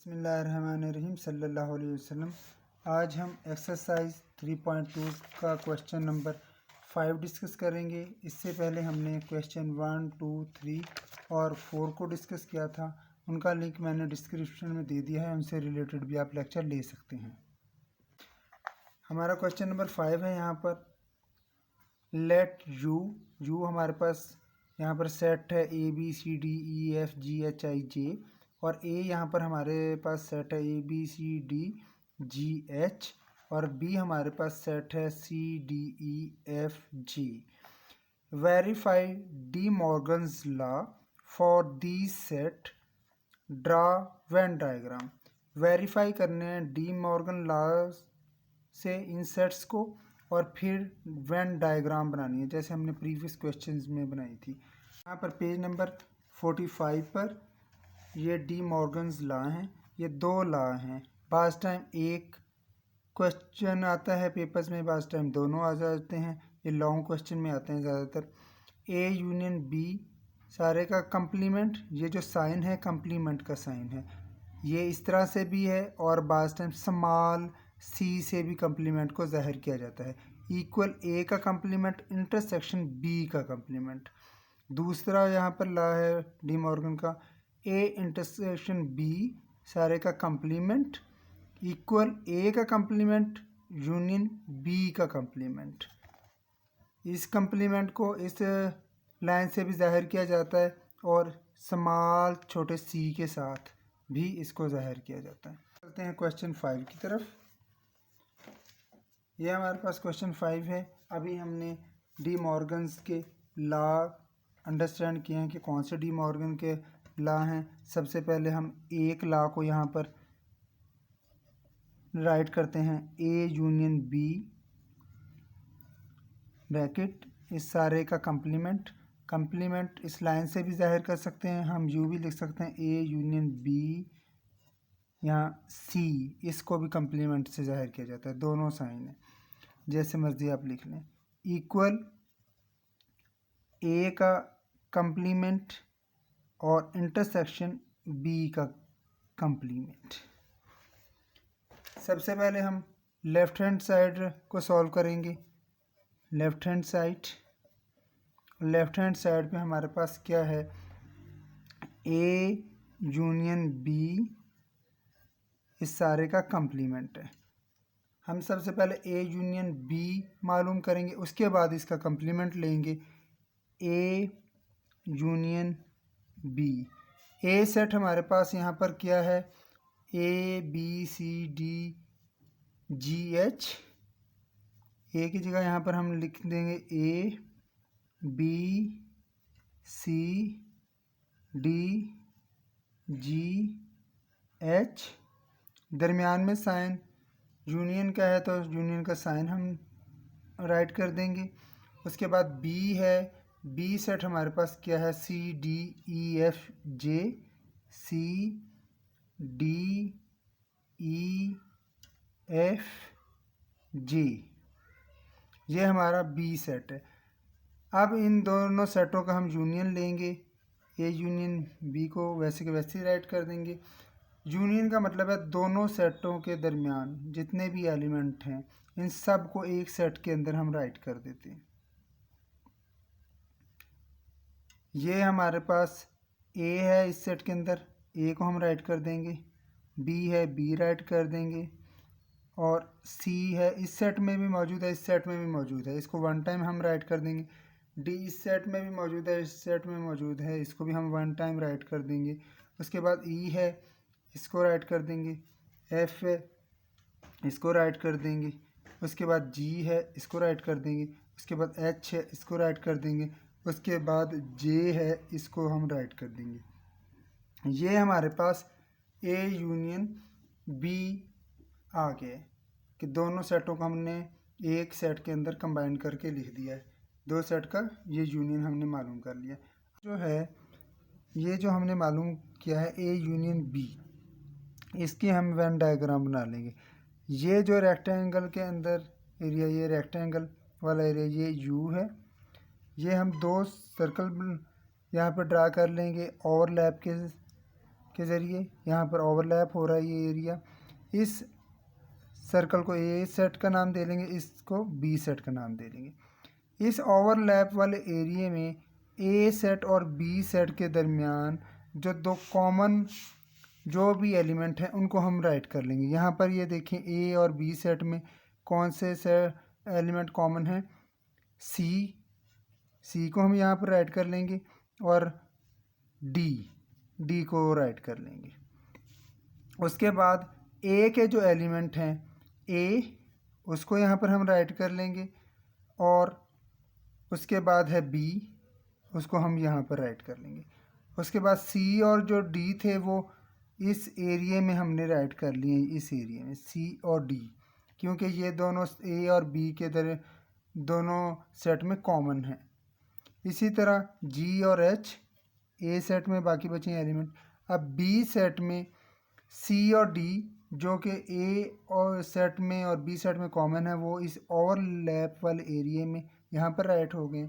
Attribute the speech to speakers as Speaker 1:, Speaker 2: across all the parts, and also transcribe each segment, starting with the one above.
Speaker 1: बिस्मिल्लाहिर्रहमानिर्रहीम सल्लल्लाहु अलैहि वसल्लम। आज हम एक्सरसाइज 3.2 का क्वेश्चन नंबर 5 डिस्कस करेंगे। इससे पहले हमने क्वेश्चन 1, 2, 3 और 4 को डिस्कस किया था। उनका लिंक मैंने डिस्क्रिप्शन में दे दिया है, उनसे रिलेटेड भी आप लेक्चर ले सकते हैं। हमारा क्वेश्चन नंबर 5 है यहाँ पर। लेट यू हमारे पास यहाँ पर सेट है ABCDEFGHIJ और ए यहाँ पर हमारे पास सेट है ABCDGH और बी हमारे पास सेट है CDEFG। Verify D Morgan's law for the set, draw Venn diagram. Verify करने हैं डी मॉर्गन लॉ से इन सेट्स को और फिर वेन डायग्राम बनानी है, जैसे हमने प्रीवियस क्वेश्चंस में बनाई थी। यहाँ पर पेज नंबर 45 पर ये डी मॉर्गन्स लॉ हैं। ये दो लॉ हैं। बाज़ टाइम एक क्वेश्चन आता है पेपर्स में, बाज़ टाइम दोनों आ जाते हैं। ये लॉन्ग क्वेश्चन में आते हैं ज़्यादातर। ए यूनियन बी सारे का कंप्लीमेंट, ये जो साइन है कंप्लीमेंट का साइन है, ये इस तरह से भी है और बाज़ टाइम स्मॉल सी से भी कंप्लीमेंट को ज़ाहिर किया जाता है। इक्वल ए का कंप्लीमेंट इंटरसेक्शन बी का कंप्लीमेंट। दूसरा यहाँ पर लॉ है डी मॉर्गन का, ए इंटरसेक्शन बी सारे का कंप्लीमेंट इक्वल ए का कंप्लीमेंट यूनियन बी का कंप्लीमेंट। इस कंप्लीमेंट को इस लाइन से भी ज़ाहिर किया जाता है और स्मॉल छोटे सी के साथ भी इसको ज़ाहिर किया जाता है। चलते हैं क्वेश्चन 5 की तरफ। ये हमारे पास क्वेश्चन 5 है। अभी हमने डी मॉर्गन्स के लॉ अंडरस्टैंड किए हैं कि कौन से डी मॉर्गन के लॉ हैं। सबसे पहले हम एक लॉ को यहाँ पर राइट करते हैं, ए यूनियन बी ब्रैकेट इस सारे का कंप्लीमेंट। कंप्लीमेंट इस लाइन से भी जाहिर कर सकते हैं, हम यू भी लिख सकते हैं, ए यूनियन बी यहाँ सी, इसको भी कंप्लीमेंट से जाहिर किया जाता है। दोनों साइन है, जैसे मर्जी आप लिख लें। इक्वल ए का कंप्लीमेंट और इंटरसेक्शन बी का कंप्लीमेंट। सबसे पहले हम लेफ्ट हैंड साइड को सॉल्व करेंगे। लेफ्ट हैंड साइड पे हमारे पास क्या है, ए यूनियन बी इस सारे का कंप्लीमेंट है। हम सबसे पहले ए यूनियन बी मालूम करेंगे, उसके बाद इसका कंप्लीमेंट लेंगे। A union B, A set हमारे पास यहाँ पर क्या है, ABCDGH। ए की जगह यहाँ पर हम लिख देंगे ABCDGH। दरमियान में साइन यूनियन का है तो यूनियन का साइन हम राइट कर देंगे। उसके बाद बी है, बी सेट हमारे पास क्या है, CDEFJ, CDEFJ, ये हमारा बी सेट है। अब इन दोनों सेटों का हम यूनियन लेंगे। ए यूनियन बी को वैसे के वैसे ही राइट कर देंगे। यूनियन का मतलब है दोनों सेटों के दरमियान जितने भी एलिमेंट हैं इन सब को एक सेट के अंदर हम राइट कर देते हैं। ये हमारे पास ए है, इस सेट के अंदर ए को हम राइट कर देंगे, बी है बी राइट कर देंगे, और सी है इस सेट में भी मौजूद है, इस सेट में भी मौजूद है, इसको वन टाइम हम राइट कर देंगे। डी इस सेट में भी मौजूद है, इस सेट में मौजूद है, इसको भी हम वन टाइम राइट कर देंगे। उसके बाद ई है, इसको राइट कर देंगे। एफ है, इसको राइट कर देंगे। उसके बाद जी है, इसको राइट कर देंगे। उसके बाद एच है, इसको राइट कर देंगे। उसके बाद जे है, इसको हम राइट कर देंगे। ये हमारे पास ए यूनियन बी आ गया कि दोनों सेटों को हमने एक सेट के अंदर कंबाइन करके लिख दिया है। दो सेट का ये यूनियन हमने मालूम कर लिया। जो है ये जो हमने मालूम किया है ए यूनियन बी, इसकी हम वेन डायग्राम बना लेंगे। ये जो रेक्टेंगल के अंदर एरिया, ये रेक्टेंगल वाला एरिया ये यू है, ये हम दो सर्कल यहाँ पर ड्रा कर लेंगे ओवरलैप के के ज़रिए यहाँ पर ओवरलैप हो रहा है ये एरिया। इस सर्कल को ए सेट का नाम दे लेंगे, इसको बी सेट का नाम दे लेंगे। इस ओवरलैप वाले एरिया में ए सेट और बी सेट के दरमियान जो दो कॉमन जो भी एलिमेंट हैं उनको हम राइट कर लेंगे। यहाँ पर ये देखें ए और बी सेट में कौन से एलिमेंट कॉमन हैं, सी को हम यहाँ पर राइट कर लेंगे और डी को राइट कर लेंगे। उसके बाद ए के जो एलिमेंट हैं ए, उसको यहाँ पर हम राइट कर लेंगे और उसके बाद है बी, उसको हम यहाँ पर राइट कर लेंगे। उसके बाद सी और जो डी थे वो इस एरिया में हमने राइट कर लिए, इस एरिया में सी और डी, क्योंकि ये दोनों ए और बी के दोनों सेट में कॉमन हैं। इसी तरह जी और एच ए सेट में बाकी बचे एलिमेंट। अब बी सेट में सी और डी जो कि ए और सेट में और बी सेट में कॉमन है वो इस ओवरलैप वाले एरिया में यहाँ पर राइट हो गए।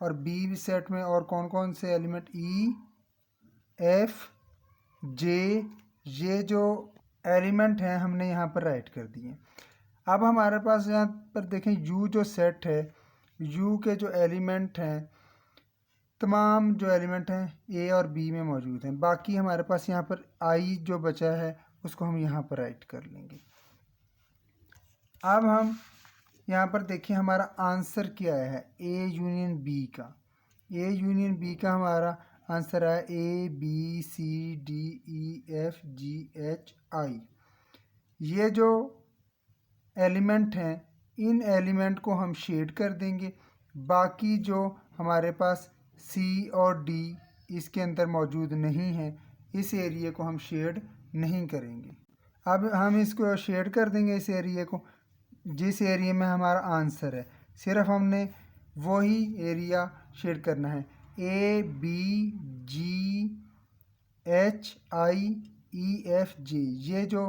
Speaker 1: और बी सेट में और कौन कौन से एलिमेंट, ई एफ जे, ये जो एलिमेंट हैं हमने यहाँ पर राइट कर दिए। अब हमारे पास यहाँ पर देखें यू जो सेट है, यू के जो एलिमेंट हैं तमाम जो एलिमेंट हैं ए और बी में मौजूद हैं। बाकी हमारे पास यहाँ पर आई जो बचा है उसको हम यहाँ पर राइट कर लेंगे। अब हम यहाँ पर देखें हमारा आंसर क्या है ए यूनियन बी का। ए यूनियन बी का हमारा आंसर है A B C D E F G H I. ये जो एलिमेंट हैं इन एलिमेंट को हम शेड कर देंगे। बाकी जो हमारे पास सी और डी इसके अंदर मौजूद नहीं है, इस एरिया को हम शेड नहीं करेंगे। अब हम इसको शेड कर देंगे इस एरिया को, जिस एरिया में हमारा आंसर है सिर्फ हमने वही एरिया शेड करना है। A B G H I E F J, ये जो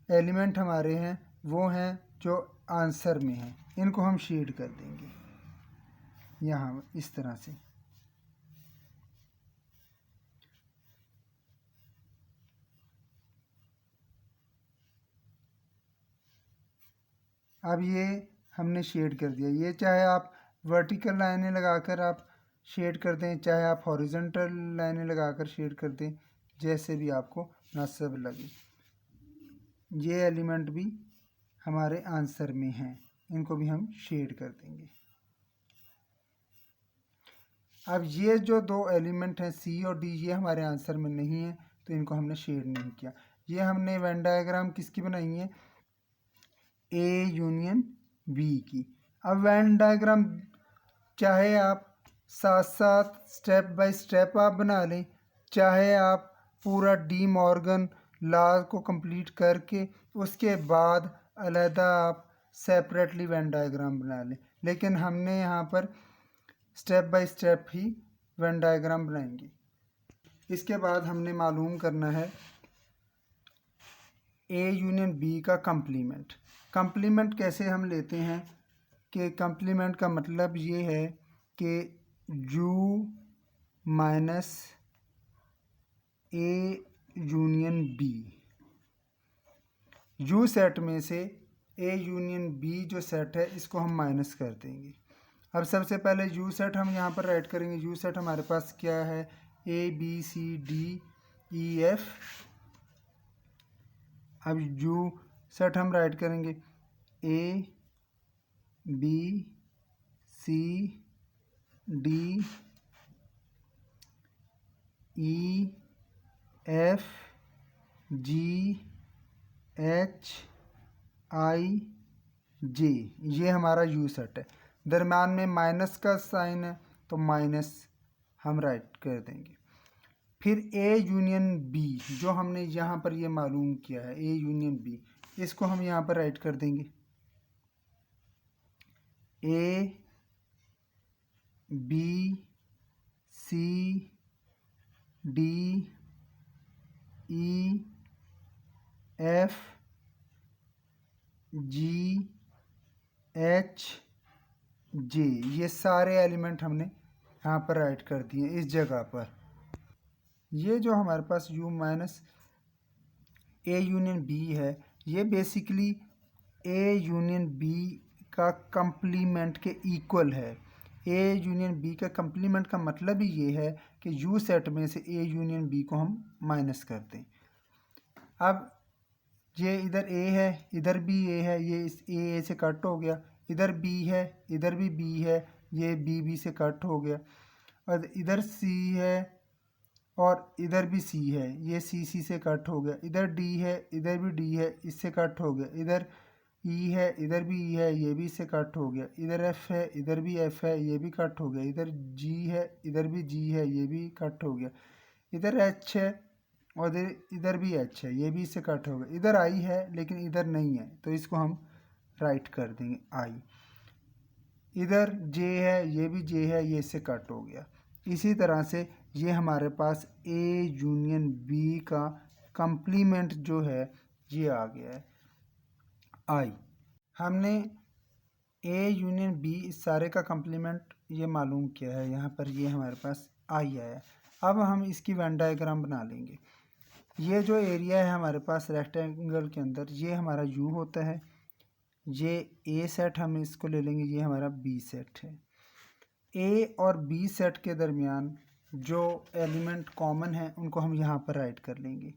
Speaker 1: एलिमेंट हमारे हैं वो हैं जो आंसर में हैं, इनको हम शेड कर देंगे यहाँ इस तरह से। अब ये हमने शेड कर दिया। ये चाहे आप वर्टिकल लाइनें लगाकर आप शेड कर दें, चाहे आप हॉरिजॉन्टल लाइनें लगाकर शेड कर दें, जैसे भी आपको मुनासिब लगे। ये एलिमेंट भी हमारे आंसर में हैं, इनको भी हम शेड कर देंगे। अब ये जो दो एलिमेंट हैं सी और डी, ये हमारे आंसर में नहीं है तो इनको हमने शेड नहीं किया। ये हमने वेन डायग्राम किसकी बनाई है, ए यूनियन बी की। अब वेन डायग्राम चाहे आप साथ साथ स्टेप बाय स्टेप आप बना लें, चाहे आप पूरा डी मॉर्गन लॉ को कंप्लीट करके उसके बाद अलहदा आप सेपरेटली वेन डायग्राम बना लें, लेकिन हमने यहाँ पर step by step he Venn diagram बनाएंगे। इसके बाद हमने मालूम करना है ए यूनियन बी का कंप्लीमेंट। कंप्लीमेंट कैसे हम लेते हैं कि कंप्लीमेंट का मतलब ये है कि U minus A union B, U set में से ए यूनियन बी जो सेट है इसको हम माइनस कर देंगे। अब सबसे पहले यू सेट हम यहाँ पर राइट करेंगे। यू सेट हमारे पास क्या है, A B C D E F. अब यू सेट हम राइट करेंगे A B C D E F G H I J, ये हमारा यू सेट है। दरम्यान में माइनस का साइन है तो माइनस हम राइट कर देंगे। फिर ए यूनियन बी जो हमने यहाँ पर ये मालूम किया है, ए यूनियन बी, इसको हम यहाँ पर राइट कर देंगे। A B C D E F G H J, ये सारे एलिमेंट हमने यहाँ पर राइट कर दिए इस जगह पर। ये जो हमारे पास u minus A union B है, ये बेसिकली ए यूनियन बी का कंप्लीमेंट के इक्वल है। ए यूनियन बी का कंप्लीमेंट का मतलब ही ये है कि यू सेट में से ए यूनियन बी को हम माइनस कर दें। अब ये इधर ए है, इधर भी ए है, ये इस ए से कट हो गया, इधर बी है, इधर भी बी है, ये बी से कट हो गया, और इधर सी है और इधर भी सी है, ये सी से कट हो गया, इधर डी है, इधर भी डी है, इससे कट हो गया, इधर ई है, इधर भी ई है, ये भी इससे कट हो गया, इधर एफ है, इधर भी एफ है, ये भी कट हो गया, इधर जी है, इधर भी जी है, ये भी कट हो गया, इधर एच है और इधर भी एच है, ये भी इससे कट हो गया, इधर आई है लेकिन इधर नहीं है, तो इसको हम राइट कर देंगे आई। इधर जे है, ये भी जे है, ये इससे कट हो गया। इसी तरह से ये हमारे पास ए यूनियन बी का कंप्लीमेंट जो है ये आ गया है आई। हमने ए यूनियन बी इस सारे का कंप्लीमेंट ये मालूम किया है, यहाँ पर ये हमारे पास आई आया। अब हम इसकी वेन डायग्राम बना लेंगे। ये जो एरिया है हमारे पास रेक्टेंगल के अंदर, ये हमारा यू होता है, ये ए सेट हम इसको ले लेंगे, ये हमारा बी सेट है। ए और बी सेट के दरमियान जो एलिमेंट कॉमन है उनको हम यहाँ पर राइट कर लेंगे।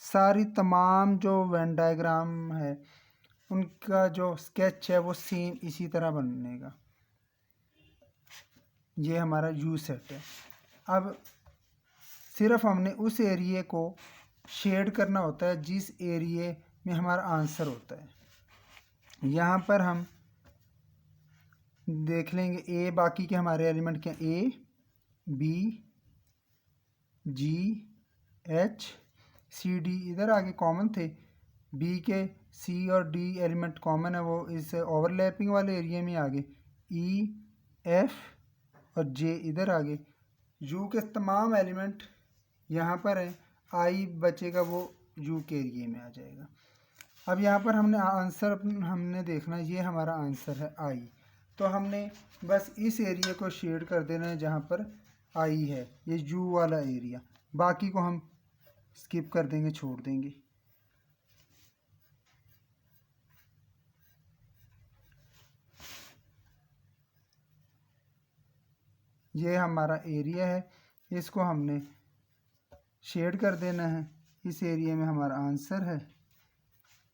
Speaker 1: सारी तमाम जो वेन डायग्राम है उनका जो स्केच है वो सेम इसी तरह बनेगा। ये हमारा यू सेट है। अब सिर्फ हमने उस एरिए को शेड करना होता है जिस एरिए में हमारा आंसर होता है। यहाँ पर हम देख लेंगे ए, बाकी के हमारे एलिमेंट क्या, A B G H C D, इधर आगे कॉमन थे, बी के सी और डी एलिमेंट कॉमन है, वो इस ओवरलैपिंग वाले एरिया में आ गए, ई एफ और जे इधर आ गए। यू के तमाम एलिमेंट यहाँ पर है, आई बचेगा वो यू के एरिए में आ जाएगा। अब यहाँ पर हमने आंसर हमने देखना, ये हमारा आंसर है आई, तो हमने बस इस एरिया को शेड कर देना है जहाँ पर आई है, ये यू वाला एरिया, बाकी को हम स्किप कर देंगे, छोड़ देंगे। ये हमारा एरिया है, इसको हमने शेड कर देना है, इस एरिया में हमारा आंसर है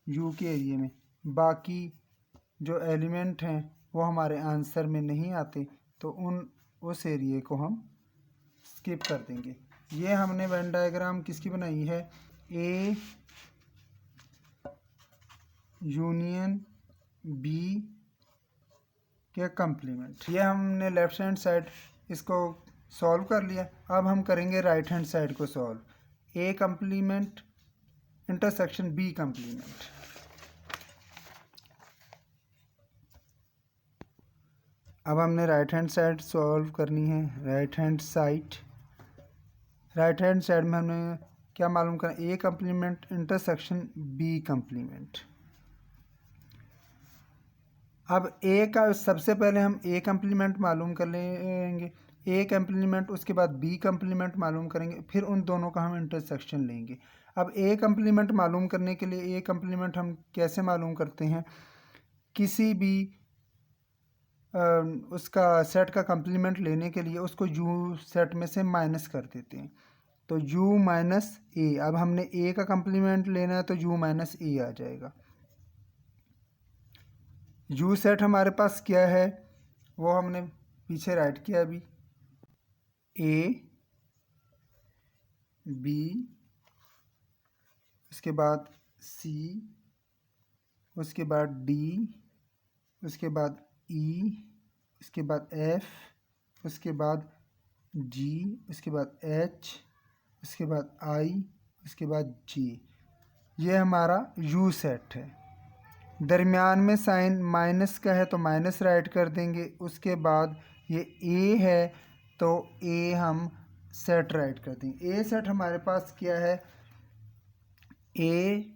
Speaker 1: यू के एरिया में। बाकी जो एलिमेंट हैं वो हमारे आंसर में नहीं आते, तो उस एरिया को हम स्किप कर देंगे। ये हमने वेन डायग्राम किसकी बनाई है, ए यूनियन बी के कंप्लीमेंट। ये हमने लेफ्ट हैंड साइड इसको सॉल्व कर लिया। अब हम करेंगे राइट हैंड साइड को सॉल्व। ए कंप्लीमेंट इंटरसेक्शन बी कंप्लीमेंट। अब हमने राइट हैंड साइड सॉल्व करनी है। राइट हैंड साइड में हमने क्या मालूम करना, ए कंप्लीमेंट इंटरसेक्शन बी कंप्लीमेंट। अब ए का सबसे पहले हम ए कंप्लीमेंट मालूम कर लेंगे, ए कंप्लीमेंट, उसके बाद बी कंप्लीमेंट मालूम करेंगे, फिर उन दोनों का हम इंटरसेक्शन लेंगे। अब ए कंप्लीमेंट मालूम करने के लिए ए कंप्लीमेंट हम कैसे मालूम करते हैं, किसी भी उसका सेट का कंप्लीमेंट लेने के लिए उसको यू सेट में से माइनस कर देते हैं, तो यू माइनस ए। अब हमने ए का कंप्लीमेंट लेना है तो यू माइनस ए आ जाएगा। यू सेट हमारे पास क्या है वो हमने पीछे राइट किया अभी, ए बी, उसके बाद सी, उसके बाद डी, उसके बाद ई, उसके बाद एफ, उसके बाद जी, उसके बाद एच, उसके बाद आई, उसके बाद जी। ये हमारा यू सेट है। दरमियान में साइन माइनस का है तो माइनस राइट कर देंगे। उसके बाद ये ए है तो ए हम सेट राइट कर देंगे। ए सेट हमारे पास क्या है, A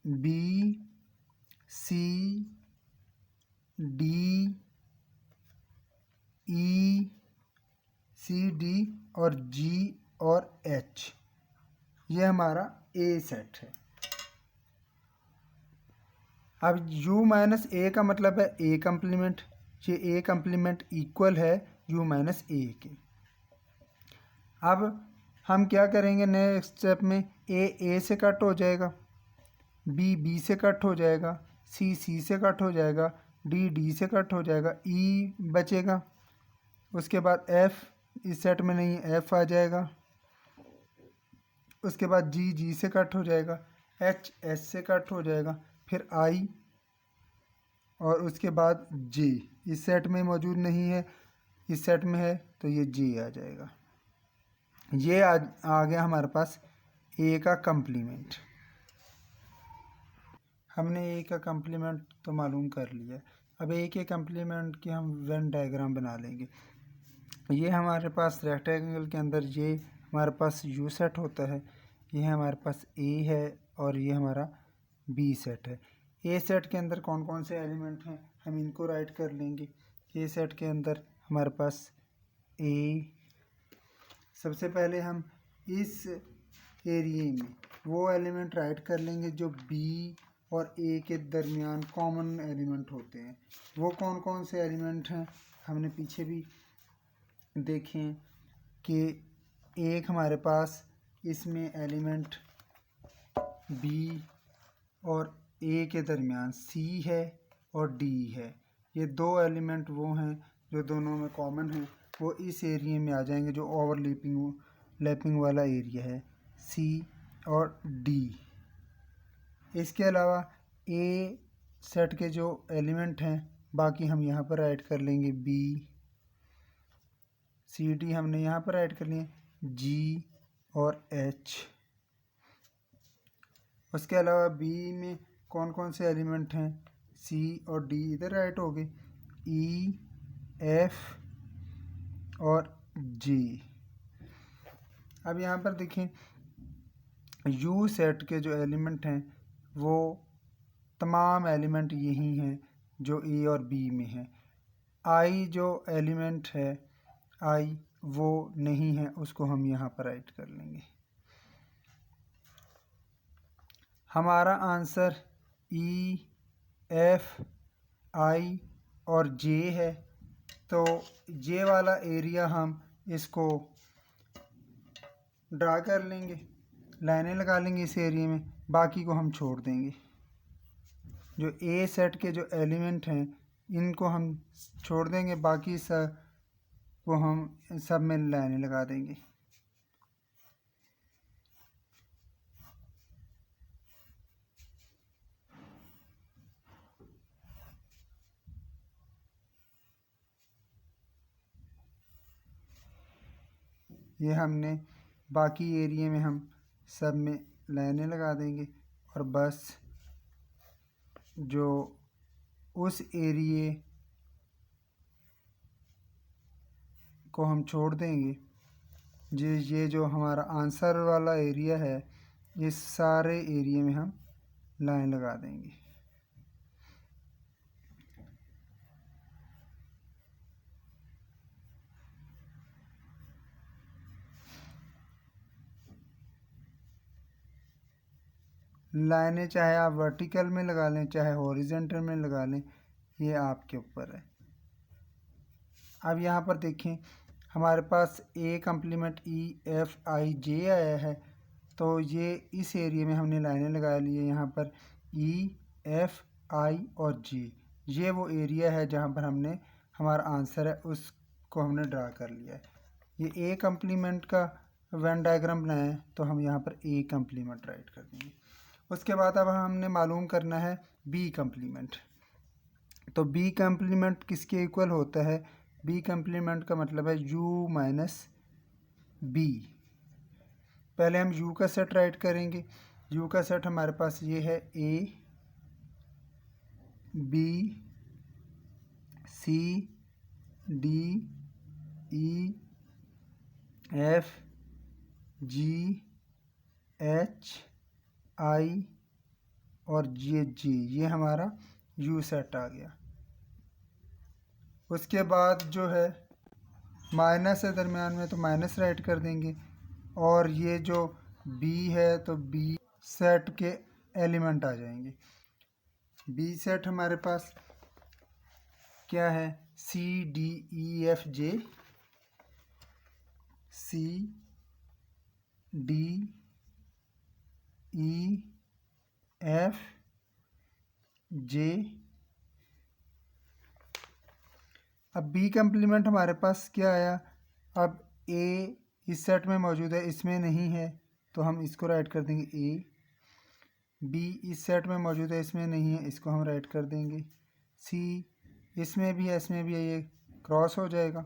Speaker 1: B C D E C D और जी और H, ये हमारा A सेट है। अब U माइनस A का मतलब है A कम्प्लीमेंट, ये A कम्प्लीमेंट इक्वल है U माइनस A के। अब हम क्या करेंगे नेक्स्ट स्टेप में, A से कट हो जाएगा, B से कट हो जाएगा, C से कट हो जाएगा, D से कट हो जाएगा, E बचेगा। उसके बाद F इस सेट में नहीं, F आ जाएगा। उसके बाद G से कट हो जाएगा, H से कट हो जाएगा, फिर I और उसके बाद J इस सेट में मौजूद नहीं है, इस सेट में है तो ये J आ जाएगा। ये आ गया हमारे पास A का कम्प्लीमेंट। हमने A का कम्प्लीमेंट तो मालूम कर लिया। अब A के कम्प्लीमेंट की हम वेन डायग्राम बना लेंगे। ये हमारे पास रेक्टेंगल के अंदर ये हमारे पास U सेट होता है, ये हमारे पास A है और ये हमारा B सेट है। A सेट के अंदर कौन कौन से एलिमेंट हैं हम इनको राइट कर लेंगे। A सेट के अंदर हमारे पास A, सबसे पहले हम इस एरिए में वो एलिमेंट राइट कर लेंगे जो B और A के दरमियान कॉमन एलिमेंट होते हैं। वो कौन कौन से एलिमेंट हैं हमने पीछे भी देखें कि एक हमारे पास इसमें एलिमेंट B और A के दरमियान C है और D है। ये दो एलिमेंट वो हैं जो दोनों में कॉमन हैं, वो इस एरिया में आ जाएंगे जो ओवरलैपिंग वाला एरिया है, C और D। इसके अलावा A सेट के जो एलिमेंट हैं बाकी हम यहाँ पर ऐड कर लेंगे, B C D हमने यहाँ पर ऐड कर लिए, G और H। उसके अलावा B में कौन कौन से एलिमेंट हैं, C और D इधर ऐड हो गए, E F और G। अब यहाँ पर देखें U सेट के जो एलिमेंट हैं वो तमाम एलिमेंट यही हैं जो A और B में हैं। I जो एलिमेंट है I वो नहीं है, उसको हम यहाँ पर ऐड कर लेंगे। हमारा आंसर E F I और J है, तो J वाला एरिया हम इसको ड्रा कर लेंगे, लाइनें लगा लेंगे इस एरिया में, बाकी को हम छोड़ देंगे। जो A सेट के जो एलिमेंट हैं इनको हम छोड़ देंगे, बाकी सब को हम सब में लाइनें लगा देंगे। ये हमने बाकी एरिया में हम सब में लाइनें लगा देंगे और बस जो उस एरिए को हम छोड़ देंगे, ये जो हमारा आंसर वाला एरिया है इस सारे एरिया में हम लाइन लगा देंगे। लाइनें चाहे आप वर्टिकल में लगा लें चाहे हॉरिजॉन्टल में लगा लें, ये आपके ऊपर है। अब यहाँ पर देखें हमारे पास A complement E F I J आया है, तो ये इस एरिया में हमने लाइनें लगा ली है। यहाँ पर E F I और J ये वो एरिया है जहाँ पर हमने हमारा आंसर है उसको हमने ड्रा कर लिया है। ये A कम्प्लीमेंट का वेन डायग्राम बनाया है तो हम यहाँ पर A कम्प्लीमेंट राइट कर देंगे। उसके बाद अब हमने मालूम करना है B कम्प्लीमेंट। तो B कम्प्लीमेंट किसके इक्वल होता है, B कम्प्लीमेंट का मतलब है U माइनस B। पहले हम U का सेट राइट करेंगे। U का सेट हमारे पास ये है A B C D E F G H I और J ये हमारा U सेट आ गया। उसके बाद जो है माइनस है दरमियान में तो माइनस राइट कर देंगे, और ये जो बी है तो बी सेट के एलिमेंट आ जाएंगे। बी सेट हमारे पास क्या है, सी डी ई एफ जे, सी डी ई एफ जे। अब बी कम्प्लीमेंट हमारे पास क्या आया, अब ए इस सेट में मौजूद है, इसमें नहीं है तो हम इसको राइट कर देंगे ए। बी इस सेट में मौजूद है, इसमें नहीं है, इसको हम राइट कर देंगे सी। इसमें भी है, इसमें भी है, ये क्रॉस हो जाएगा।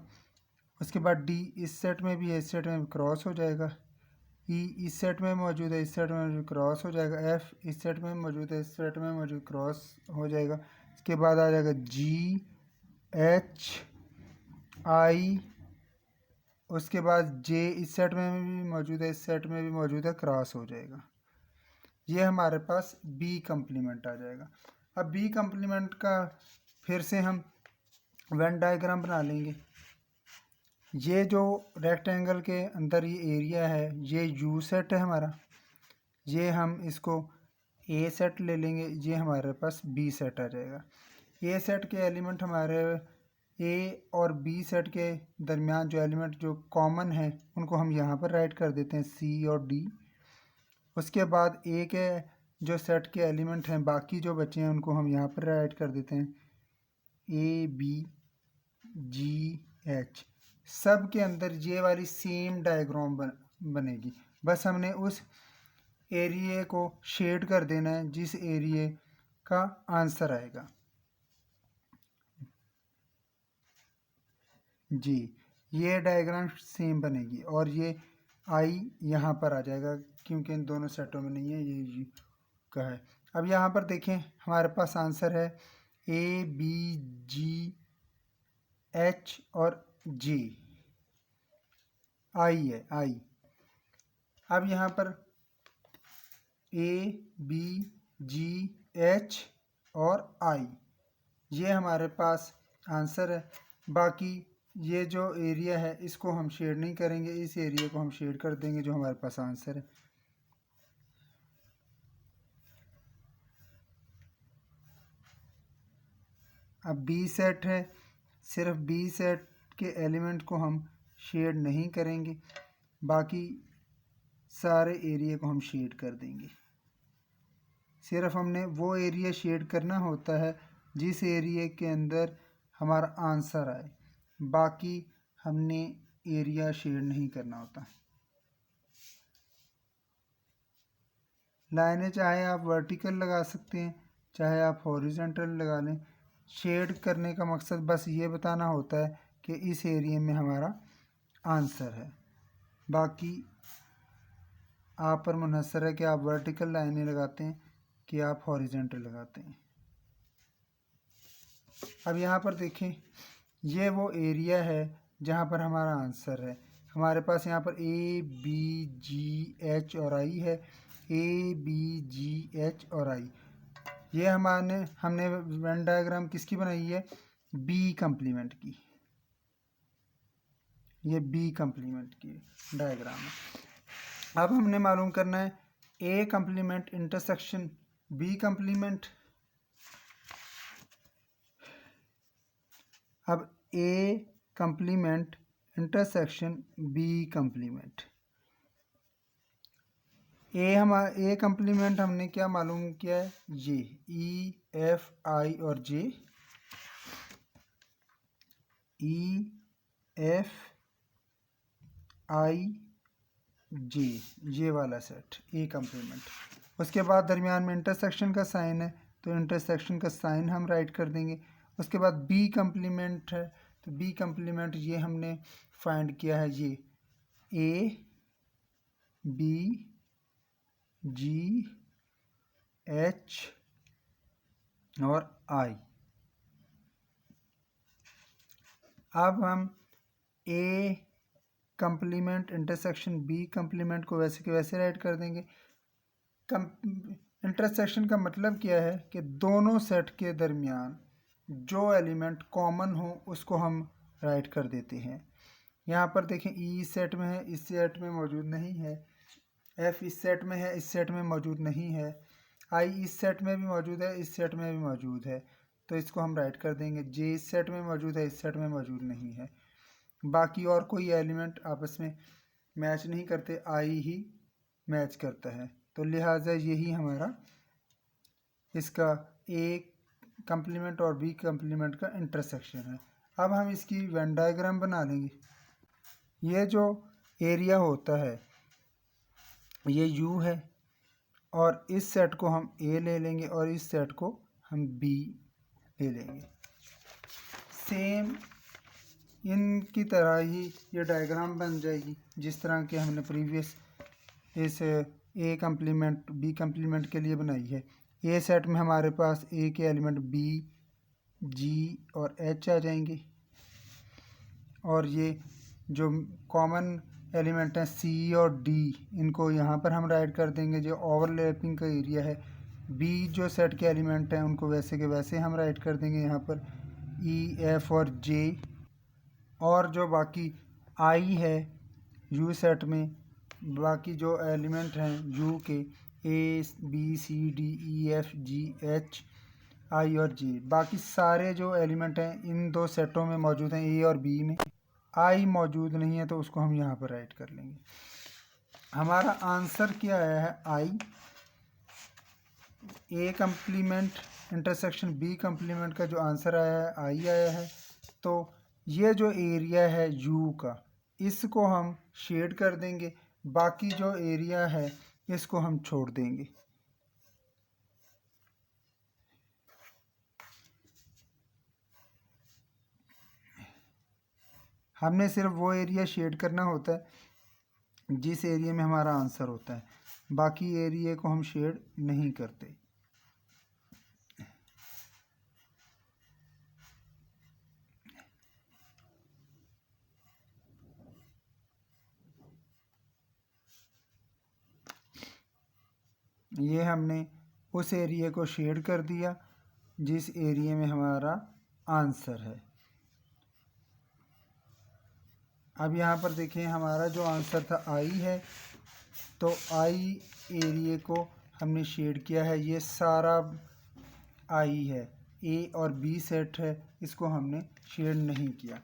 Speaker 1: उसके बाद डी इस सेट में भी है, इस सेट में क्रॉस हो जाएगा। ई इस सेट में मौजूद है, इस सेट में मौजूद, क्रॉस हो जाएगा। एफ इस सेट में मौजूद है, इस सेट में मौजूद, क्रॉस हो जाएगा। इसके बाद आ जाएगा जी एच आई। उसके बाद जे इस सेट में भी मौजूद है, इस सेट में भी मौजूद है, क्रॉस हो जाएगा। ये हमारे पास बी कम्प्लीमेंट आ जाएगा। अब बी कम्प्लीमेंट का फिर से हम वेन डायग्राम बना लेंगे। ये जो रेक्टेंगल के अंदर ये एरिया है, ये यू सेट है हमारा, ये हम इसको ए सेट ले लेंगे, ये हमारे पास बी सेट आ जाएगा। ए सेट के एलिमेंट हमारे ए और बी सेट के दरमियान जो एलिमेंट जो कॉमन है उनको हम यहाँ पर राइट कर देते हैं, सी और डी। उसके बाद ए के जो सेट के एलिमेंट हैं बाकी जो बचे हैं उनको हम यहाँ पर राइट कर देते हैं, ए बी जी एच। सब के अंदर ये वाली सेम डायग्राम बनेगी, बस हमने उस एरिया को शेड कर देना है जिस एरिया का आंसर आएगा। जी, ये डायग्राम सेम बनेगी और ये आई यहाँ पर आ जाएगा क्योंकि इन दोनों सेटों में नहीं है, ये यू का है। अब यहाँ पर देखें हमारे पास आंसर है ए बी जी एच और जी, आई है, आई। अब यहाँ पर ए बी जी एच और आई, ये हमारे पास आंसर है। बाकी ये जो एरिया है इसको हम शेड नहीं करेंगे, इस एरिया को हम शेड कर देंगे जो हमारे पास आंसर है। अब बी सेट है, सिर्फ बी सेट के एलिमेंट को हम शेड नहीं करेंगे, बाकी सारे एरिया को हम शेड कर देंगे। सिर्फ हमने वो एरिया शेड करना होता है जिस एरिया के अंदर हमारा आंसर आए, बाकी हमने एरिया शेड नहीं करना होता। लाइनें चाहे आप वर्टिकल लगा सकते हैं, चाहे आप हॉरिजॉन्टल लगा लें। शेड करने का मकसद बस ये बताना होता है कि इस एरिया में हमारा आंसर है, बाकी आप पर मुनहसर है कि आप वर्टिकल लाइनें लगाते हैं कि आप हॉरिजॉन्टल लगाते हैं। अब यहाँ पर देखें, ये वो एरिया है जहाँ पर हमारा आंसर है। हमारे पास यहाँ पर ए बी जी एच और आई है, ए बी जी एच और आई। ये हमने वेन डायग्राम किसकी बनाई है, बी कम्प्लीमेंट की। ये बी कम्प्लीमेंट की डायग्राम है। अब हमने मालूम करना है A complement intersection B complement. अब A complement intersection B complement. A complement हमने क्या मालूम किया है, ये ई एफ आई और जे, ई एफ आई जे, ये वाला सेट ए कम्प्लीमेंट। उसके बाद दरमियान में इंटरसेक्शन का साइन है तो इंटरसेक्शन का साइन हम राइट कर देंगे। उसके बाद बी कम्प्लीमेंट है तो बी कम्प्लीमेंट ये हमने फाइंड किया है, ये ए बी जी एच और आई। अब हम A complement intersection B complement को वैसे के वैसे राइट कर देंगे। इंटरसेक्शन का मतलब क्या है कि दोनों सेट के दरमियान जो एलिमेंट कॉमन हो उसको हम राइट कर देते हैं। यहाँ पर देखें ई इस सेट में है, इस सेट में मौजूद नहीं है। एफ इस सेट में है, इस सेट में मौजूद नहीं है। आई इस सेट में भी मौजूद है, इस सेट में भी मौजूद है, तो इसको हम राइट कर देंगे। जे इस सेट में मौजूद है, इस सेट में मौजूद नहीं है। बाकी और कोई एलिमेंट आपस में मैच नहीं करते, आई ही मैच करता है, तो लिहाजा यही हमारा इसका ए कंप्लीमेंट और बी कंप्लीमेंट का इंटरसेक्शन है। अब हम इसकी वेन डायग्राम बना लेंगे। ये जो एरिया होता है ये यू है, और इस सेट को हम ए ले लेंगे और इस सेट को हम बी ले लेंगे। सेम इनकी तरह ही ये डायग्राम बन जाएगी जिस तरह के हमने प्रीवियस इस ए कंप्लीमेंट बी कंप्लीमेंट के लिए बनाई है। ए सेट में हमारे पास ए के एलिमेंट बी, जी और एच आ जाएंगे, और ये जो कॉमन एलिमेंट हैं सी और डी, इनको यहाँ पर हम राइट कर देंगे। जो ओवरलैपिंग का एरिया है, बी जो सेट के एलिमेंट हैं उनको वैसे के वैसे हम राइट कर देंगे यहाँ पर ई, एफ और जे। और जो बाकी आई है यू सेट में, बाकी जो एलिमेंट हैं यू के ए, B, C, D, E, F, G, H, I और जे, बाकी सारे जो एलिमेंट हैं इन दो सेटों में मौजूद हैं, ए और बी में। आई मौजूद नहीं है तो उसको हम यहाँ पर राइट कर लेंगे। हमारा आंसर क्या आया है? आई, ए कंप्लीमेंट इंटरसेक्शन बी कंप्लीमेंट का जो आंसर आया है आई आया है। तो ये जो एरिया है यू का, इसको हम शेड कर देंगे, बाकी जो एरिया है इसको हम छोड़ देंगे। हमने सिर्फ वो एरिया शेड करना होता है जिस एरिया में हमारा आंसर होता है, बाकी एरिया को हम शेड नहीं करते। ये हमने उस एरिया को शेड कर दिया जिस एरिया में हमारा आंसर है। अब यहाँ पर देखें हमारा जो आंसर था आई है, तो आई एरिया को हमने शेड किया है, ये सारा आई है। ए और बी सेट है, इसको हमने शेड नहीं किया।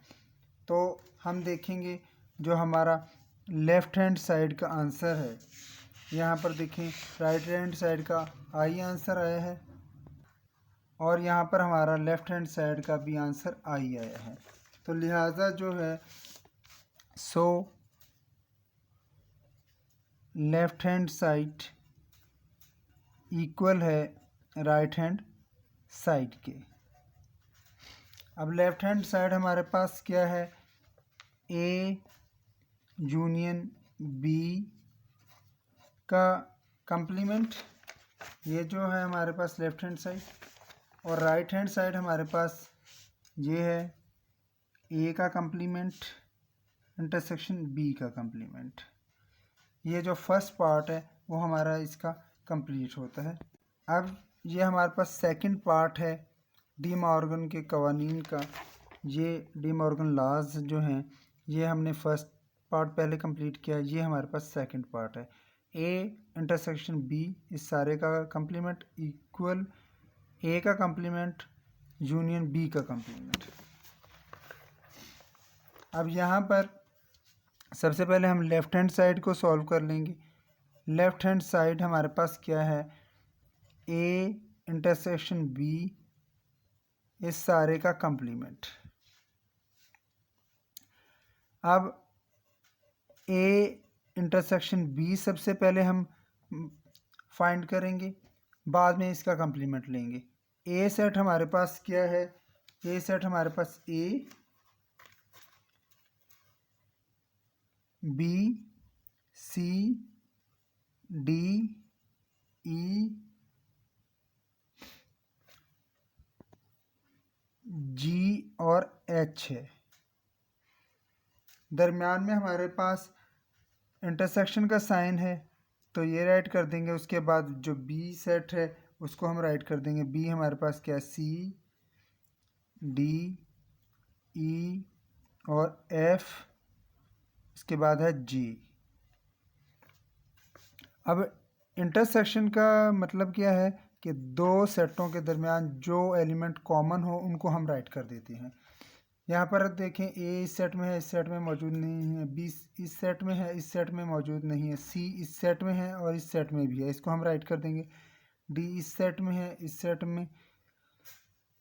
Speaker 1: तो हम देखेंगे जो हमारा लेफ़्ट हैंड साइड का आंसर है, यहाँ पर देखें राइट हैंड साइड का आई आंसर आया है, और यहाँ पर हमारा लेफ़्ट हैंड साइड का भी आंसर आई आया है। तो लिहाजा जो है सो लेफ़्ट हैंड साइड इक्वल है राइट हैंड साइड के। अब लेफ़्ट हैंड साइड हमारे पास क्या है? ए यूनियन बी का कंप्लीमेंट, ये जो है हमारे पास लेफ़्ट हैंड साइड, और राइट हैंड साइड हमारे पास ये है ए का कंप्लीमेंट इंटरसेक्शन बी का कंप्लीमेंट। ये जो फर्स्ट पार्ट है वो हमारा इसका कंप्लीट होता है। अब ये हमारे पास सेकंड पार्ट है डी मॉर्गन के कवानीन का। ये डी मॉर्गन लॉज जो हैं ये हमने फर्स्ट पार्ट पहले कंप्लीट किया, ये हमारे पास सेकंड पार्ट है। ए इंटरसेक्शन बी, इस सारे का कंप्लीमेंट इक्वल ए का कंप्लीमेंट यूनियन बी का कंप्लीमेंट। अब यहाँ पर सबसे पहले हम लेफ़्ट हैंड साइड को सॉल्व कर लेंगे। लेफ़्ट हैंड साइड हमारे पास क्या है? ए इंटरसेक्शन बी, इस सारे का कंप्लीमेंट। अब ए इंटरसेक्शन बी सबसे पहले हम फाइंड करेंगे, बाद में इसका कंप्लीमेंट लेंगे। ए सेट हमारे पास क्या है? ए सेट हमारे पास ए, बी, सी, डी, ई, जी और एच है। दरम्यान में हमारे पास इंटरसेक्शन का साइन है, तो ये राइट कर देंगे। उसके बाद जो बी सेट है उसको हम राइट कर देंगे। बी हमारे पास क्या है? सी, डी, ई और एफ इसके बाद है जे। अब इंटरसेक्शन का मतलब क्या है कि दो सेटों के दरमियान जो एलिमेंट कॉमन हो उनको हम राइट कर देते हैं। यहाँ पर देखें, ए इस सेट में है, इस सेट में मौजूद नहीं है, बी इस सेट में है, इस सेट में मौजूद नहीं है, सी इस सेट में है और इस सेट में भी है, इसको हम राइट कर देंगे। डी इस सेट में है, इस सेट में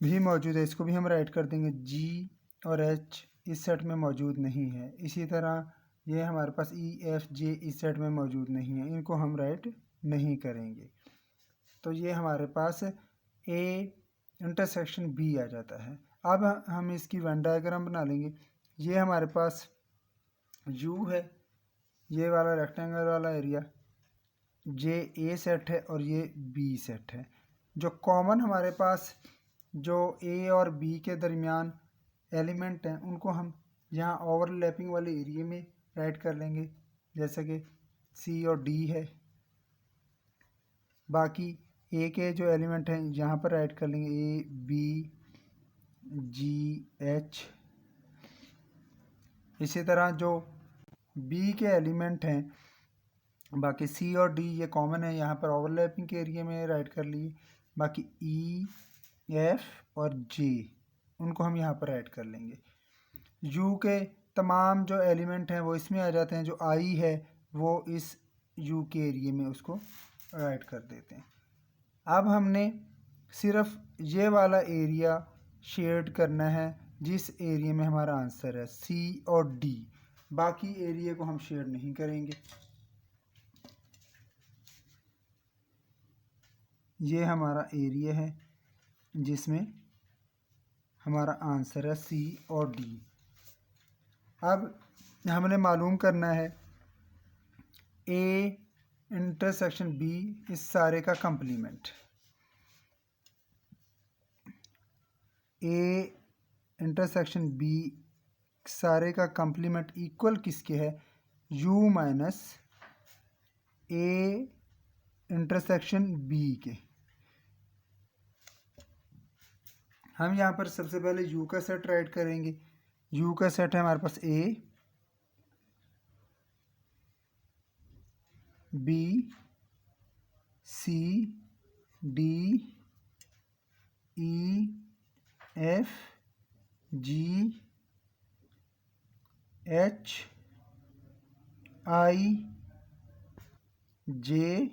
Speaker 1: भी मौजूद है, इसको भी हम राइट कर देंगे। जी और एच इस सेट में मौजूद नहीं है। इसी तरह ये हमारे पास ई एफ जे इस सेट में मौजूद नहीं है, इनको हम राइट नहीं करेंगे। तो ये हमारे पास ए इंटरसेक्शन बी आ जाता है। अब हम इसकी वेन डायग्राम बना लेंगे। ये हमारे पास यू है, ये वाला रेक्टेंगल वाला एरिया, जे ए सेट है और ये बी सेट है। जो कॉमन हमारे पास जो ए और बी के दरमियान एलिमेंट हैं उनको हम यहाँ ओवरलैपिंग वाले एरिया में राइट कर लेंगे, जैसे कि सी और डी है। बाकी ए के जो एलिमेंट हैं यहाँ पर राइट कर लेंगे, ए बी जी एच। इसी तरह जो बी के एलिमेंट हैं बाकी सी और डी ये कॉमन है, यहाँ पर ओवरलैपिंग के एरिया में राइट कर लिए। बाकी ई एफ और जे उनको हम यहाँ पर राइट कर लेंगे। यू के तमाम जो एलिमेंट हैं वो इसमें आ जाते हैं, जो आई है वो इस यू के एरिया में उसको राइट कर देते हैं। अब हमने सिर्फ ये वाला एरिया शेड करना है जिस एरिया में हमारा आंसर है सी और डी, बाकी एरिया को हम शेड नहीं करेंगे। ये हमारा एरिया है जिसमें हमारा आंसर है सी और डी। अब हमने मालूम करना है ए इंटरसेक्शन बी इस सारे का कंप्लीमेंट। ए इंटरसेक्शन बी सारे का कंप्लीमेंट इक्वल किसके है, U minus A intersection B के। हम यहाँ पर सबसे पहले यू का सेट राइट करेंगे। यू का सेट है हमारे पास A B C D E F G H I J,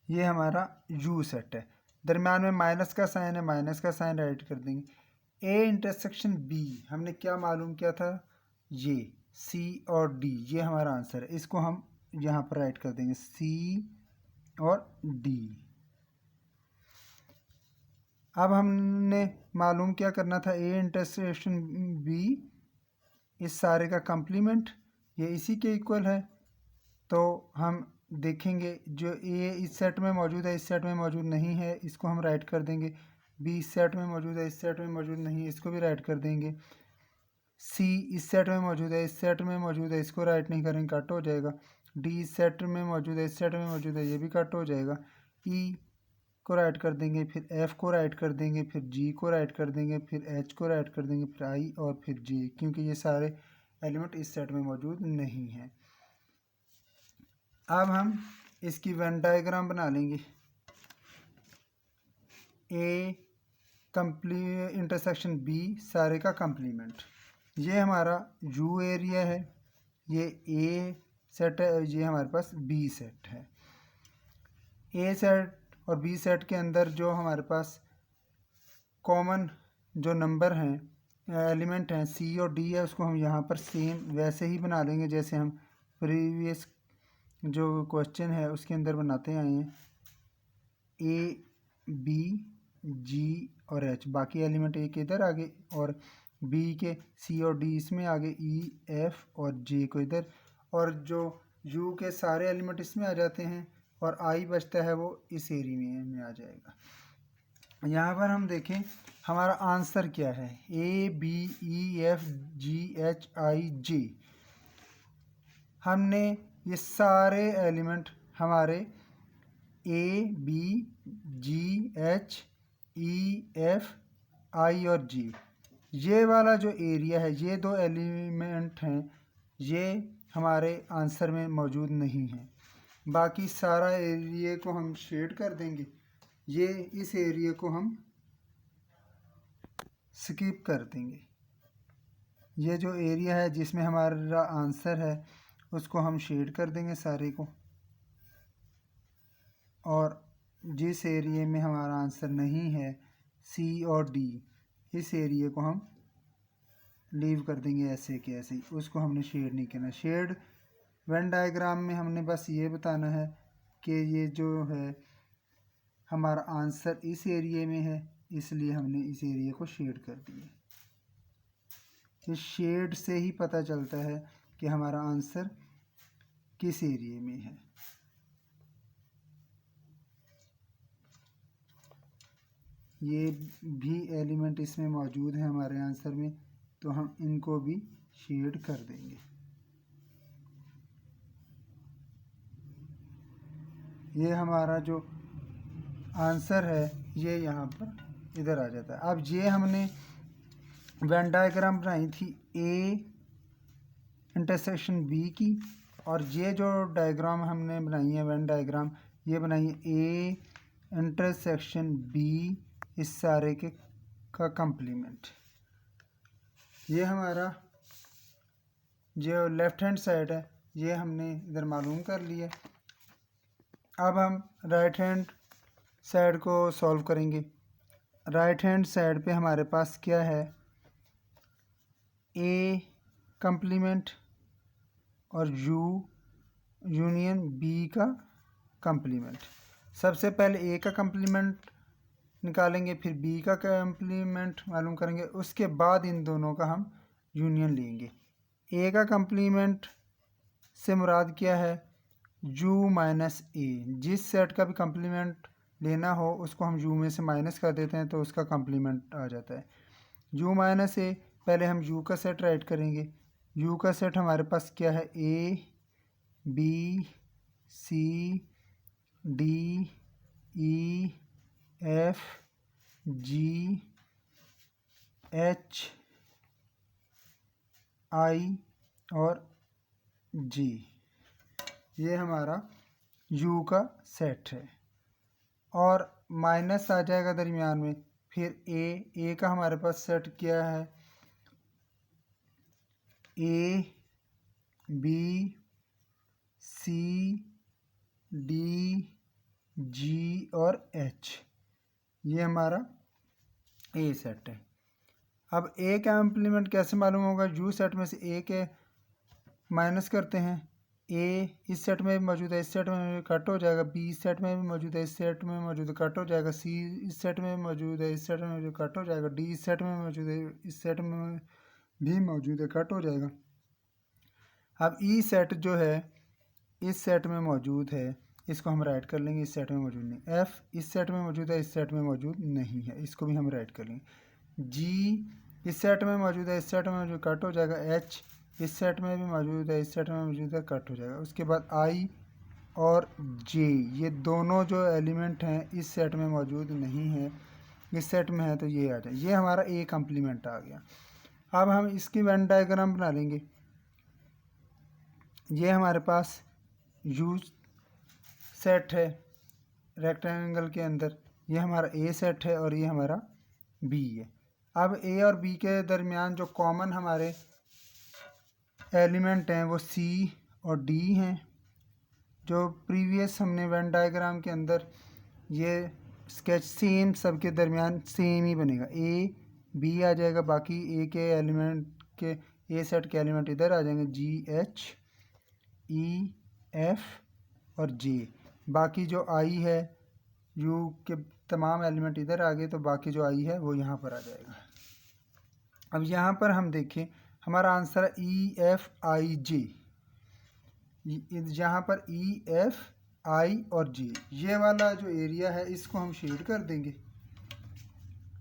Speaker 1: ये हमारा यू सेट है। दरम्यान में माइनस का साइन है, माइनस का साइन राइट कर देंगे। ए इंटरसेक्शन बी हमने क्या मालूम किया था, ये सी और डी, ये हमारा आंसर है। इसको हम यहाँ पर राइट कर देंगे सी और डी। अब हमने मालूम क्या करना था, ए इंटरसेक्शन बी इस सारे का कंप्लीमेंट ये इसी के इक्वल है। तो हम देखेंगे जो ए इस सेट में मौजूद है, इस सेट में मौजूद नहीं है, इसको हम राइट कर देंगे। बी इस सेट में मौजूद है, इस सेट में मौजूद नहीं है, इसको भी राइट कर देंगे। सी इस सेट में मौजूद है, इस सेट में मौजूद है, इसको राइट नहीं करेंगे, कट हो जाएगा। डी इस सेट में मौजूद है, इस सेट में मौजूद है, ये भी कट हो जाएगा। ई को राइट कर देंगे, फिर एफ को राइट कर देंगे, फिर जी को राइट कर देंगे, फिर एच को राइट कर देंगे, फिर आई और फिर जे, क्योंकि ये सारे एलिमेंट इस सेट में मौजूद नहीं हैं। अब हम इसकी वेन डायग्राम बना लेंगे। ए इंटरसेक्शन बी सारे का कंप्लीमेंट, ये हमारा यू एरिया है, ये ए सेट है, ये हमारे पास बी सेट है। ए सेट और बी सेट के अंदर जो हमारे पास कॉमन जो नंबर हैं एलिमेंट हैं सी और डी है, उसको हम यहाँ पर सेम वैसे ही बना लेंगे जैसे हम प्रीवियस जो क्वेश्चन है उसके अंदर बनाते आए हैं। ए बी जी और एच, बाकी एलिमेंट ए के इधर आगे और बी के सी और डी इसमें आगे, ई एफ और जे को इधर, और जो यू के सारे एलिमेंट इसमें आ जाते हैं और आई बचता है वो इस एरिया में आ जाएगा। यहाँ पर हम देखें हमारा आंसर क्या है, A B E F G H I J. हमने ये सारे एलिमेंट हमारे A B G H E F I और जी ये वाला जो एरिया है, ये दो एलिमेंट हैं, ये हमारे आंसर में मौजूद नहीं है। बाकी सारा एरिया को हम शेड कर देंगे। ये इस एरिया को हम स्किप कर देंगे। ये जो एरिया है जिसमें हमारा आंसर है उसको हम शेड कर देंगे सारे को, और जिस एरिया में हमारा आंसर नहीं है सी और डी, इस एरिया को हम लीव कर देंगे ऐसे के ऐसे ही, उसको हमने शेड नहीं करना। शेड वेन डायग्राम में हमने बस ये बताना है कि ये जो है हमारा आंसर इस एरिया में है, इसलिए हमने इस एरिया को शेड कर दिया। इस शेड से ही पता चलता है कि हमारा आंसर किस एरिया में है। ये भी एलिमेंट इसमें मौजूद है हमारे आंसर में, तो हम इनको भी शेड कर देंगे। ये हमारा जो आंसर है ये यहाँ पर इधर आ जाता है। अब ये हमने वेन डायग्राम बनाई थी ए इंटरसेक्शन बी की, और ये जो डायग्राम हमने बनाई है वेन डायग्राम, ये बनाई है ए इंटरसेक्शन बी, इस सारे के का कंप्लीमेंट। ये हमारा जो लेफ्ट हैंड साइड है ये हमने इधर मालूम कर लिया। अब हम राइट हैंड साइड को सॉल्व करेंगे। राइट हैंड साइड पे हमारे पास क्या है, ए कंप्लीमेंट और यू यूनियन बी का कंप्लीमेंट। सबसे पहले ए का कंप्लीमेंट निकालेंगे, फिर बी का कंप्लीमेंट मालूम करेंगे, उसके बाद इन दोनों का हम यूनियन लेंगे। ए का कंप्लीमेंट से मुराद क्या है, यू माइनस ए। जिस सेट का भी कंप्लीमेंट लेना हो उसको हम यू में से माइनस कर देते हैं तो उसका कंप्लीमेंट आ जाता है। यू माइनस ए, पहले हम यू का सेट राइट करेंगे। यू का सेट हमारे पास क्या है, A B C D E F G H I और जी, ये हमारा यू का सेट है। और माइनस आ जाएगा दरमियान में, फिर ए का हमारे पास सेट क्या है, A B C D G और एच, ये हमारा ए सेट है। अब ए का इम्प्लीमेंट कैसे मालूम होगा, यू सेट में से ए के माइनस करते हैं, ए इस सेट में भी मौजूद है, इस सेट में कट हो जाएगा, बी इस सेट में भी मौजूद है, इस सेट में मौजूद है, कट हो जाएगा, सी इस सेट में मौजूद है, इस सेट में मौजूद कट हो जाएगा, डी इस सेट में मौजूद है, इस सेट में भी मौजूद है, कट हो जाएगा। अब ई सेट जो है इस सेट में मौजूद है, इसको हम राइट कर लेंगे, इस सेट में मौजूद नहीं। एफ इस सेट में मौजूद है, इस सेट में मौजूद नहीं है, इसको भी हम राइट कर लेंगे। जी इस सेट में मौजूद है, इस सेट में मौजूद कट हो जाएगा। एच इस सेट में भी मौजूद है, इस सेट में मौजूद है, कट हो जाएगा। उसके बाद आई और जे, ये दोनों जो एलिमेंट हैं इस सेट में मौजूद नहीं है, इस सेट में है तो ये आ जाए। ये हमारा ए कंप्लीमेंट आ गया। अब हम इसकी वेन डायग्राम बना लेंगे। ये हमारे पास यू सेट है रेक्टेंगल के अंदर, ये हमारा ए सेट है और ये हमारा बी है। अब ए और बी के दरमियान जो कॉमन हमारे एलिमेंट हैं वो सी और डी हैं। जो प्रीवियस हमने वेन डायग्राम के अंदर ये स्केच सेम सबके दरमियान सेम ही बनेगा, ए बी आ जाएगा, बाकी ए के एलिमेंट के ए सेट के एलिमेंट इधर आ जाएंगे, जी एच ई एफ और जे। बाकी जो आई है यू के तमाम एलिमेंट इधर आ गए, तो बाकी जो आई है वो यहाँ पर आ जाएगा। अब यहाँ पर हम देखें हमारा आंसर है ई एफ आई जे। यहाँ पर ई एफ आई और जे, ये वाला जो एरिया है इसको हम शेड कर देंगे,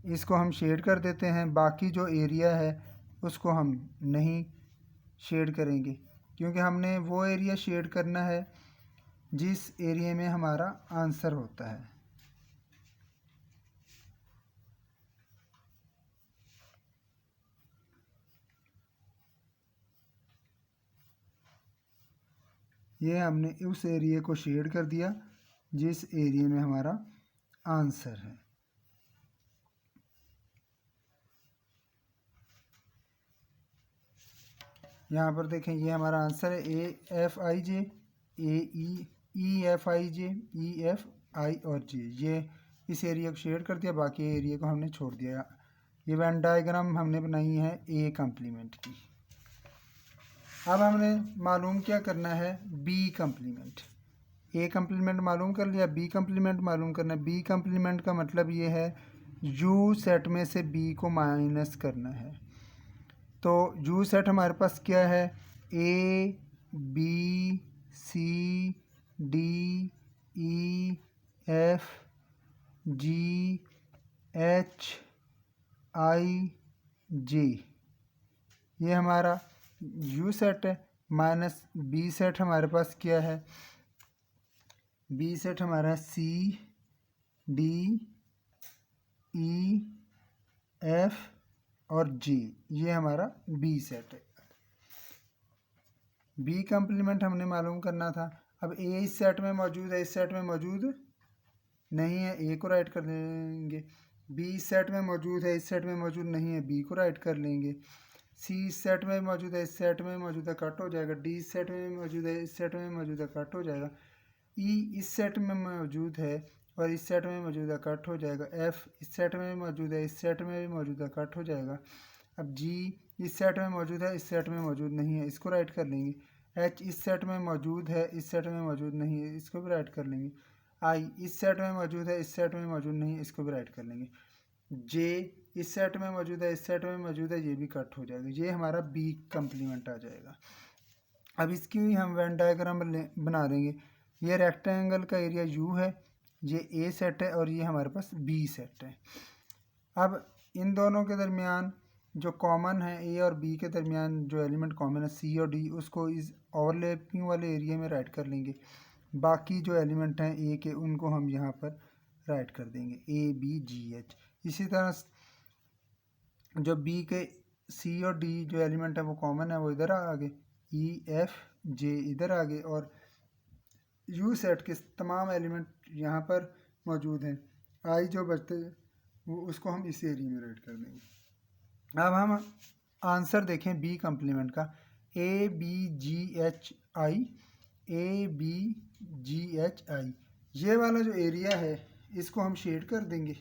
Speaker 1: इसको हम शेड कर देते हैं। बाकी जो एरिया है उसको हम नहीं शेड करेंगे, क्योंकि हमने वो एरिया शेड करना है जिस एरिया में हमारा आंसर होता है। ये हमने उस एरिया को शेड कर दिया जिस एरिया में हमारा आंसर है। यहाँ पर देखें ये हमारा आंसर है A F I J, A E F I J, E F I और जे। ये इस एरिया को शेड कर दिया, बाकी एरिया को हमने छोड़ दिया। ये वेन डायग्राम हमने बनाई है ए कम्प्लीमेंट की। अब हमने मालूम क्या करना है, बी कम्प्लीमेंट। ए कम्प्लीमेंट मालूम कर लिया, बी कम्प्लीमेंट मालूम करना है। बी कम्प्लीमेंट का मतलब ये है यू सेट में से बी को माइनस करना है। तो यू सेट हमारे पास क्या है, A B C D E F G H I J, ये हमारा यू सेट है। माइनस बी सेट हमारे पास क्या है, बी सेट हमारा सी डी ई एफ और जी, ये हमारा बी सेट है। बी कम्प्लीमेंट हमने मालूम करना था। अब ए इस सेट में मौजूद है, इस सेट में मौजूद नहीं है, ए को राइट कर लेंगे। बी इस सेट में मौजूद है, इस सेट में मौजूद नहीं है, बी को राइट कर लेंगे। सी इस सेट में मौजूद है, इस सेट में मौजूद है, कट हो जाएगा। डी इस सेट में मौजूद है, इस सेट में मौजूद है, कट हो जाएगा। ई इस सेट में मौजूद है और इस सेट में मौजूद है, कट हो जाएगा। एफ इस सेट में मौजूद है, इस सेट में भी मौजूद है, कट हो जाएगा। अब जी इस सेट में मौजूद है, इस सेट में मौजूद नहीं है, इसको राइट कर लेंगे। एच इस सेट में मौजूद है, इस सेट में मौजूद नहीं है, इसको भी राइट कर लेंगे। आई इस सेट में मौजूद है, इस सेट में मौजूद नहीं है, इसको भी राइट कर लेंगे। जे इस सेट में मौजूद है, इस सेट में मौजूद है, ये भी कट हो जाएगा। ये हमारा बी कम्प्लीमेंट आ जाएगा। अब इसकी भी हम वेन डायग्राम बना देंगे। ये रेक्टेंगल का एरिया यू है, ये ए सेट है और ये हमारे पास बी सेट है। अब इन दोनों के दरमियान जो कॉमन है, ए और बी के दरमियान जो एलिमेंट कॉमन है सी और डी, उसको इस ओवरलैपिंग वाले एरिया में राइट कर लेंगे। बाकी जो एलिमेंट हैं ए के, उनको हम यहाँ पर राइट कर देंगे, ए बी जी एच। इसी तरह जो बी के सी और डी जो एलिमेंट है वो कॉमन है, वो इधर आ गए, ई एफ जे इधर आ गए, और यू सेट के तमाम एलिमेंट यहाँ पर मौजूद हैं। आई जो बचते हैं वो उसको हम इस एरिया में राइट कर देंगे। अब हम आंसर देखें बी कम्प्लीमेंट का, A B G H I, A B G H I. ये वाला जो एरिया है इसको हम शेड कर देंगे,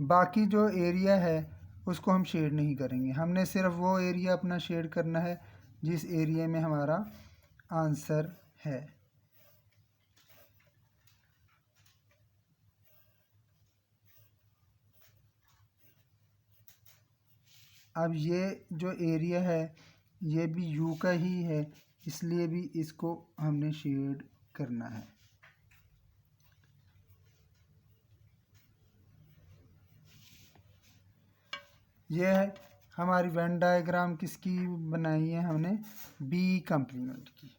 Speaker 1: बाकी जो एरिया है उसको हम शेड नहीं करेंगे। हमने सिर्फ वो एरिया अपना शेड करना है जिस एरिया में हमारा आंसर है। अब ये जो एरिया है ये भी यू का ही है, इसलिए भी इसको हमने शेड करना है। ये है हमारी वेन डायग्राम किसकी बनाई है हमने, बी कम्प्लीमेंट की।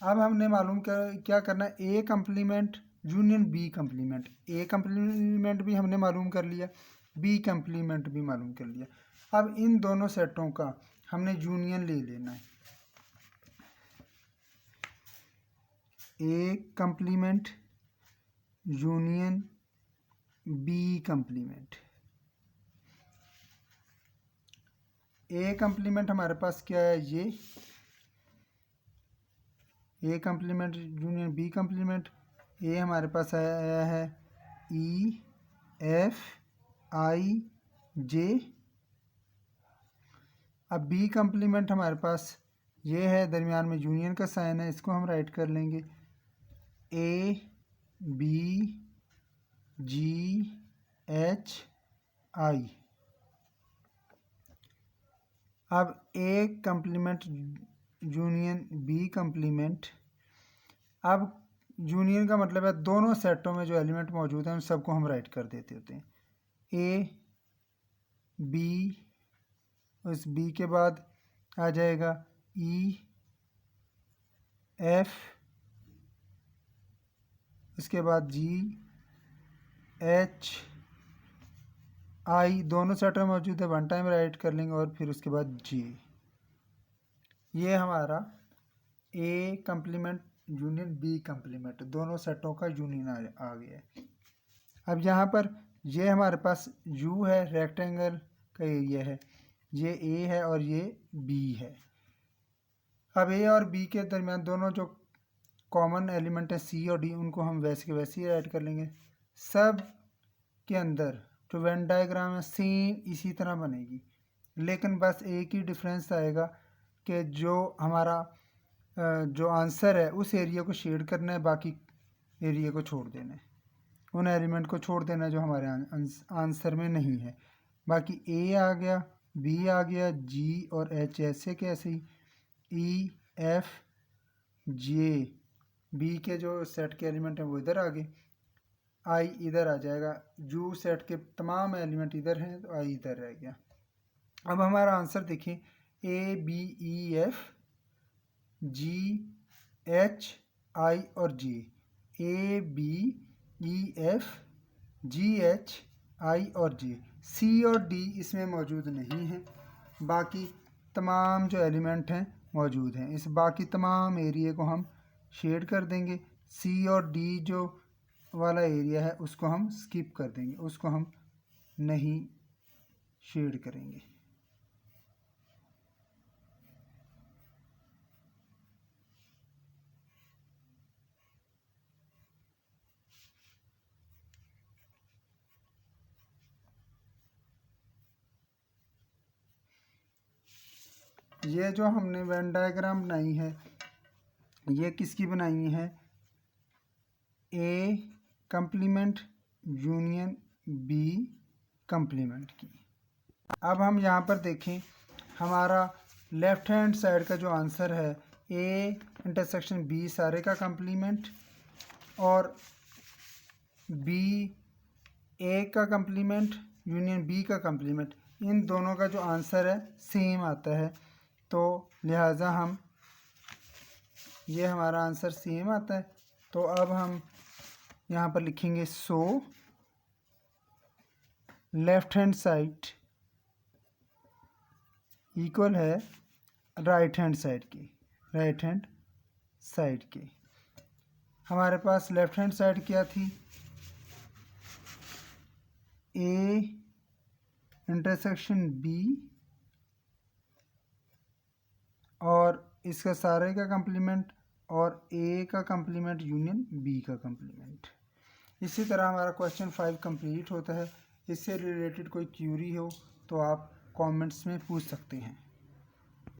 Speaker 1: अब हमने मालूम क्या करना है, A complement union B complement. A complement भी हमने मालूम कर लिया, बी कम्प्लीमेंट भी मालूम कर लिया। अब इन दोनों सेटों का हमने यूनियन ले लेना है। A complement union B complement. A complement हमारे पास क्या है, ये A complement union B complement. A हमारे पास आया है ई एफ आई जे। अब बी कम्प्लीमेंट हमारे पास ये है, दरमियान में यूनियन का साइन है, इसको हम राइट कर लेंगे, ए बी जी एच आई। अब A complement union B complement. अब यूनियन का मतलब है दोनों सेटों में जो एलिमेंट मौजूद हैं उन सबको हम राइट कर देते होते हैं। ए बी, उस बी के बाद आ जाएगा ई एफ, उसके बाद जी एच आई, दोनों सेट में मौजूद है, वन टाइम राइट कर लेंगे और फिर उसके बाद जी। ये हमारा ए कंप्लीमेंट यूनियन बी कंप्लीमेंट, दोनों सेटों का यूनियन आ गया है। अब यहाँ पर ये हमारे पास यू है, रेक्टेंगल का एरिया है, ये ए है और ये बी है। अब ए और बी के दरमियान दोनों जो कॉमन एलिमेंट है सी और डी, उनको हम वैसे के वैसे ही ऐड कर लेंगे। सब के अंदर जो वेन डायग्राम है सेम इसी तरह बनेगी, लेकिन बस एक ही डिफरेंस आएगा कि जो हमारा जो आंसर है उस एरिया को शेड करना है, बाकी एरिया को छोड़ देना है, उन एलिमेंट को छोड़ देना है जो हमारे आंसर में नहीं है। बाकी ए आ गया, बी आ गया, जी और एच ऐसे के ऐसे ही, ई एफ जे, बी के जो सेट के एलिमेंट हैं वो इधर आ गए, आई इधर आ जाएगा, यू सेट के तमाम एलिमेंट इधर हैं तो आई इधर रह गया। अब हमारा आंसर देखिए, A B E F G H I और J, A B E F G H I और जे, सी और डी इसमें मौजूद नहीं है, बाकी तमाम जो एलिमेंट हैं मौजूद हैं। इस बाकी तमाम एरिया को हम शेड कर देंगे, सी और डी जो वाला एरिया है उसको हम स्किप कर देंगे, उसको हम नहीं शेड करेंगे। ये जो हमने वेन डायग्राम बनाई है ये किसकी बनाई है, ए कंप्लीमेंट यूनियन बी कंप्लीमेंट की। अब हम यहाँ पर देखें, हमारा लेफ्ट हैंड साइड का जो आंसर है ए इंटरसेक्शन बी सारे का कंप्लीमेंट और बी ए का कंप्लीमेंट यूनियन बी का कंप्लीमेंट, इन दोनों का जो आंसर है सेम आता है, तो लिहाजा हम ये हमारा आंसर सेम आता है। तो अब हम यहाँ पर लिखेंगे so left hand side equal है राइट हैंड साइड की, राइट हैंड साइड की। हमारे पास लेफ्ट हैंड साइड क्या थी, ए इंटरसेक्शन बी और इसका सारे का कंप्लीमेंट और ए का कंप्लीमेंट यूनियन बी का कंप्लीमेंट। इसी तरह हमारा क्वेश्चन 5 कंप्लीट होता है। इससे रिलेटेड कोई क्यूरी हो तो आप कमेंट्स में पूछ सकते हैं।